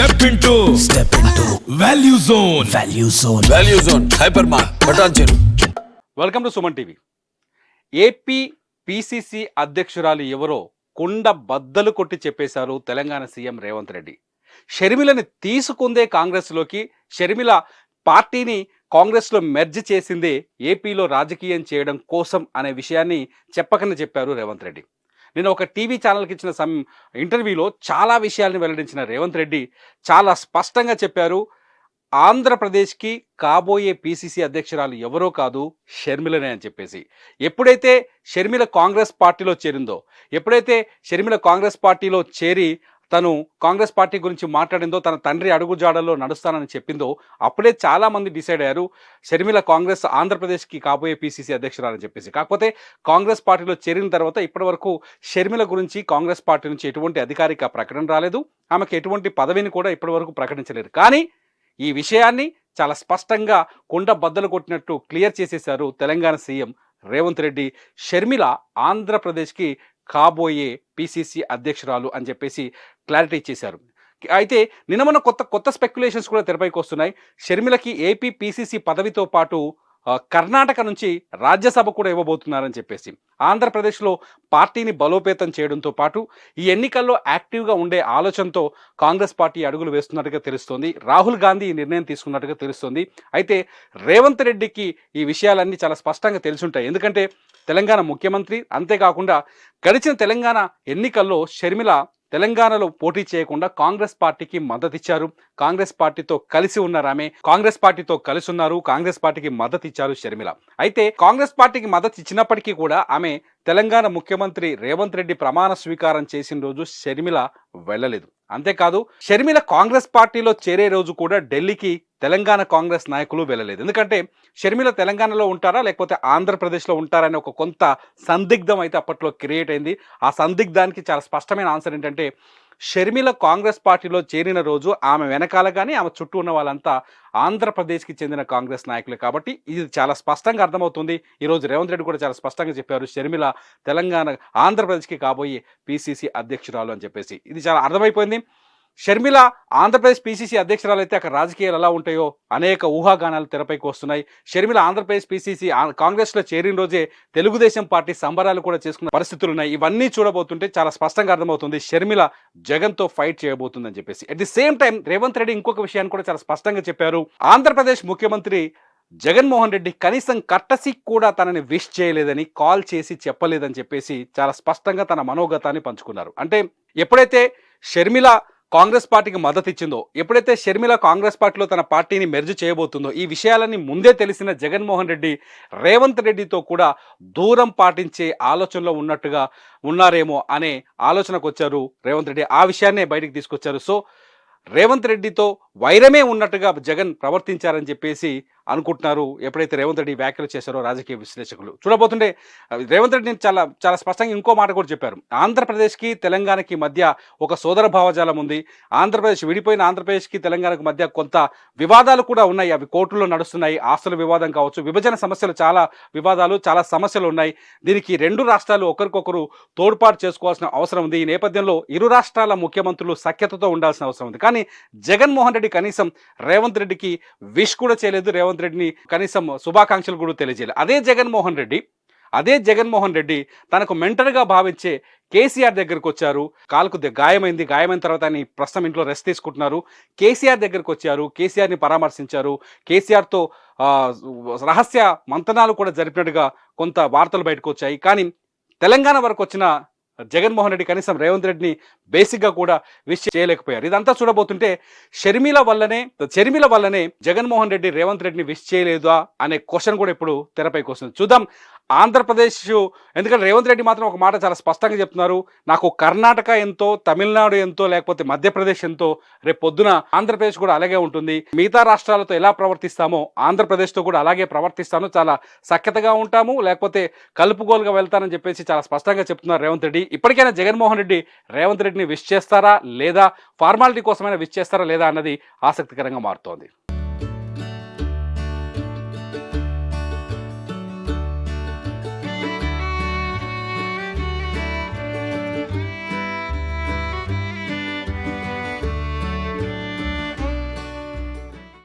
Step into Value Zone. Value Zone. Hypermart. Patancheru. Welcome to Suman TV. AP PCC అధ్యక్షురాలు ఎవరో కుండ బద్దలు కొట్టి చెప్పేశారు తెలంగాణ సీఎం రేవంత్ రెడ్డి. షర్మిలని తీసుకుందే కాంగ్రెస్లోకి, షర్మిల పార్టీని కాంగ్రెస్లో మెర్జ్ చేసిందే ఏపీలో రాజకీయం చేయడం కోసం అనే విషయాన్ని చెప్పకనే చెప్పారు రేవంత్ రెడ్డి. నేను ఒక టీవీ ఛానల్కి ఇచ్చిన ఇంటర్వ్యూలో చాలా విషయాలను వెల్లడించిన రేవంత్ రెడ్డి చాలా స్పష్టంగా చెప్పారు, ఆంధ్రప్రదేశ్కి కాబోయే పిసిసి అధ్యక్షురాలు ఎవరో కాదు షర్మిలనే అని చెప్పేసి. ఎప్పుడైతే షర్మిల కాంగ్రెస్ పార్టీలో చేరిందో, ఎప్పుడైతే షర్మిల కాంగ్రెస్ పార్టీలో చేరి తను కాంగ్రెస్ పార్టీ గురించి మాట్లాడిందో, తన తండ్రి అడుగుజాడల్లో నడుస్తానని చెప్పిందో, అప్పుడే చాలామంది డిసైడ్ అయ్యారు షర్మిల కాంగ్రెస్ ఆంధ్రప్రదేశ్కి కాబోయే పిసిసి అధ్యక్షురాలని చెప్పేసి. కాకపోతే కాంగ్రెస్ పార్టీలో చేరిన తర్వాత ఇప్పటి వరకు షర్మిల గురించి కాంగ్రెస్ పార్టీ నుంచి ఎటువంటి అధికారిక ప్రకటన రాలేదు, ఆమెకు ఎటువంటి పదవిని కూడా ఇప్పటి వరకు ప్రకటించలేదు. కానీ ఈ విషయాన్ని చాలా స్పష్టంగా కుండ బద్దలు కొట్టినట్టు క్లియర్ చేసేశారు తెలంగాణ సీఎం రేవంత్ రెడ్డి. షర్మిల ఆంధ్రప్రదేశ్కి కాబోయే పిసిసి అధ్యక్షురాలు అని చెప్పేసి క్లారిటీ ఇచ్చేశారు. అయితే నిన్న మొన్న కొత్త స్పెక్యులేషన్స్ కూడా తెరపైకి వస్తున్నాయి. షర్మిలకి ఏపీ పిసిసి పదవితో పాటు కర్ణాటక నుంచి రాజ్యసభ కూడా ఇవ్వబోతున్నారని చెప్పేసి. ఆంధ్రప్రదేశ్లో పార్టీని బలోపేతం చేయడంతో పాటు ఈ ఎన్నికల్లో యాక్టివ్గా ఉండే ఆలోచనతో కాంగ్రెస్ పార్టీ అడుగులు వేస్తున్నట్టుగా తెలుస్తోంది. రాహుల్ గాంధీ ఈ నిర్ణయం తీసుకున్నట్టుగా తెలుస్తోంది. అయితే రేవంత్ రెడ్డికి ఈ విషయాలన్నీ చాలా స్పష్టంగా తెలుసుంటాయి. ఎందుకంటే తెలంగాణ ముఖ్యమంత్రి, అంతేకాకుండా గడిచిన తెలంగాణ ఎన్నికల్లో షర్మిల తెలంగాణలో పోటీ చేయకుండా కాంగ్రెస్ పార్టీకి మద్దతు ఇచ్చారు. కాంగ్రెస్ పార్టీతో కలిసి ఉన్నారు, ఆమె కాంగ్రెస్ పార్టీతో కలిసి ఉన్నారు, కాంగ్రెస్ పార్టీకి మద్దతు ఇచ్చారు షర్మిల. అయితే కాంగ్రెస్ పార్టీకి మద్దతు ఇచ్చినప్పటికీ కూడా ఆమె తెలంగాణ ముఖ్యమంత్రి రేవంత్ రెడ్డి ప్రమాణ స్వీకారం చేసిన రోజు షర్మిల వెళ్ళలేదు. అంతేకాదు షర్మిల కాంగ్రెస్ పార్టీలో చేరే రోజు కూడా ఢిల్లీకి తెలంగాణ కాంగ్రెస్ నాయకులు వెళ్ళలేదు. ఎందుకంటే షర్మిల తెలంగాణలో ఉంటారా లేకపోతే ఆంధ్రప్రదేశ్లో ఉంటారనే ఒక కొంత సందిగ్ధం అయితే అప్పట్లో క్రియేట్ అయింది. ఆ సందిగ్ధానికి చాలా స్పష్టమైన ఆన్సర్ ఏంటంటే, షర్మిల కాంగ్రెస్ పార్టీలో చేరిన రోజు ఆమె వెనకాల కానీ ఆమె చుట్టూ ఉన్న వాళ్ళంతా ఆంధ్రప్రదేశ్కి చెందిన కాంగ్రెస్ నాయకులే. కాబట్టి ఇది చాలా స్పష్టంగా అర్థమవుతుంది. ఈరోజు రేవంత్ రెడ్డి కూడా చాలా స్పష్టంగా చెప్పారు, షర్మిల తెలంగాణ ఆంధ్రప్రదేశ్కి కాబోయే పిసిసి అధ్యక్షురాలు అని చెప్పేసి. ఇది చాలా అర్థమైపోయింది. షర్మిల ఆంధ్రప్రదేశ్ పిసిసి అధ్యక్షురాలు అయితే అక్కడ రాజకీయాలు ఎలా ఉంటాయో అనేక ఊహాగానాలు తెరపైకి వస్తున్నాయి. షర్మిల ఆంధ్రప్రదేశ్ పిసిసి కాంగ్రెస్లో చేరిన రోజే తెలుగుదేశం పార్టీ సంబరాలు కూడా చేసుకున్న పరిస్థితులు ఉన్నాయి. ఇవన్నీ చూడబోతుంటే చాలా స్పష్టంగా అర్థమవుతుంది షర్మిల జగన్తో ఫైట్ చేయబోతుందని చెప్పేసి. At the same time Revanth Reddy ఇంకొక విషయాన్ని కూడా చాలా స్పష్టంగా చెప్పారు. ఆంధ్రప్రదేశ్ ముఖ్యమంత్రి జగన్మోహన్ రెడ్డి కనీసం కట్టసి కూడా తనని విష్ చేయలేదని, కాల్ చేసి చెప్పలేదని చెప్పేసి చాలా స్పష్టంగా తన మనోగతాన్ని పంచుకున్నారు. అంటే ఎప్పుడైతే షర్మిల కాంగ్రెస్ పార్టీకి మద్దతు ఇచ్చిందో, ఎప్పుడైతే షర్మిల కాంగ్రెస్ పార్టీలో తన పార్టీని మెర్జ్ చేయబోతుందో, ఈ విషయాలన్నీ ముందే తెలిసిన జగన్మోహన్ రెడ్డి రేవంత్ రెడ్డితో కూడా దూరం పాటించే ఆలోచనలో ఉన్నట్టుగా ఉన్నారేమో అనే ఆలోచనకు వచ్చారు రేవంత్ రెడ్డి. ఆ విషయాన్నే బయటికి తీసుకొచ్చారు. సో రేవంత్ రెడ్డితో వైరమే ఉన్నట్టుగా జగన్ ప్రవర్తించారని చెప్పేసి అనుకుంటున్నారు ఎప్పుడైతే రేవంత్ రెడ్డి వ్యాఖ్యలు చేశారో రాజకీయ విశ్లేషకులు. చూడబోతుంటే రేవంత్ రెడ్డి చాలా స్పష్టంగా ఇంకో మాట కూడా చెప్పారు. ఆంధ్రప్రదేశ్కి తెలంగాణకి మధ్య ఒక సోదర భావజాలం ఉంది. ఆంధ్రప్రదేశ్ విడిపోయిన ఆంధ్రప్రదేశ్కి తెలంగాణకు మధ్య కొంత వివాదాలు కూడా ఉన్నాయి, అవి కోర్టులో నడుస్తున్నాయి. ఆస్తుల వివాదం కావచ్చు, విభజన సమస్యలు, చాలా వివాదాలు, చాలా సమస్యలు ఉన్నాయి. దీనికి రెండు రాష్ట్రాలు ఒకరికొకరు తోడ్పాటు చేసుకోవాల్సిన అవసరం ఉంది. ఈ నేపథ్యంలో ఇరు రాష్ట్రాల ముఖ్యమంత్రులు సఖ్యతతో ఉండాల్సిన అవసరం ఉంది. కానీ జగన్మోహన్ రెడ్డి కనీసం రేవంత్ రెడ్డికి విష్ కూడా చేయలేదు, రేవంత్ రెడ్డిని కనీసం శుభాకాంక్షలు కూడా తెలియజేయలేదు. అదే జగన్మోహన్ రెడ్డి తనకు మెంటర్గా భావించే కేసీఆర్ దగ్గరకు వచ్చారు. కాలుకు గాయమైన తర్వాత ఆయన ప్రస్తుతం ఇంట్లో రెస్ట్ తీసుకుంటున్నారు. కేసీఆర్ దగ్గరకు వచ్చారు, కేసీఆర్ని పరామర్శించారు. కేసీఆర్తో రహస్య మంతనాలు కూడా జరిపినట్టుగా కొంత వార్తలు బయటకు వచ్చాయి. కానీ తెలంగాణ వరకు వచ్చిన జగన్మోహన్ రెడ్డి కనీసం రేవంత్ రెడ్డిని బేసిక్గా కూడా విష్ చేయలేకపోయారు. ఇదంతా చూడబోతుంటే షర్మిల వల్లనే జగన్మోహన్ రెడ్డి రేవంత్ రెడ్డిని విష్ చేయలేదా అనే క్వశ్చన్ కూడా ఇప్పుడు తెరపైకి వస్తుంది. చూద్దాం ఆంధ్రప్రదేశ్, ఎందుకంటే రేవంత్ రెడ్డి మాత్రం ఒక మాట చాలా స్పష్టంగా చెప్తున్నారు, నాకు కర్ణాటక ఎంతో, తమిళనాడు ఎంతో, లేకపోతే మధ్యప్రదేశ్ ఎంతో, రేపు పొద్దున ఆంధ్రప్రదేశ్ కూడా అలాగే ఉంటుంది. మిగతా రాష్ట్రాలతో ఎలా ప్రవర్తిస్తామో ఆంధ్రప్రదేశ్తో కూడా అలాగే ప్రవర్తిస్తాను, చాలా సఖ్యతగా ఉంటాము, లేకపోతే కలుపుగోలుగా వెళ్తానని చెప్పేసి చాలా స్పష్టంగా చెప్తున్నారు రేవంత్ రెడ్డి. ఇప్పటికైనా జగన్మోహన్ రెడ్డి రేవంత్ రెడ్డిని విష్ చేస్తారా లేదా, ఫార్మాలిటీ కోసమైనా విష్ చేస్తారా లేదా అన్నది ఆసక్తికరంగా మారుతోంది.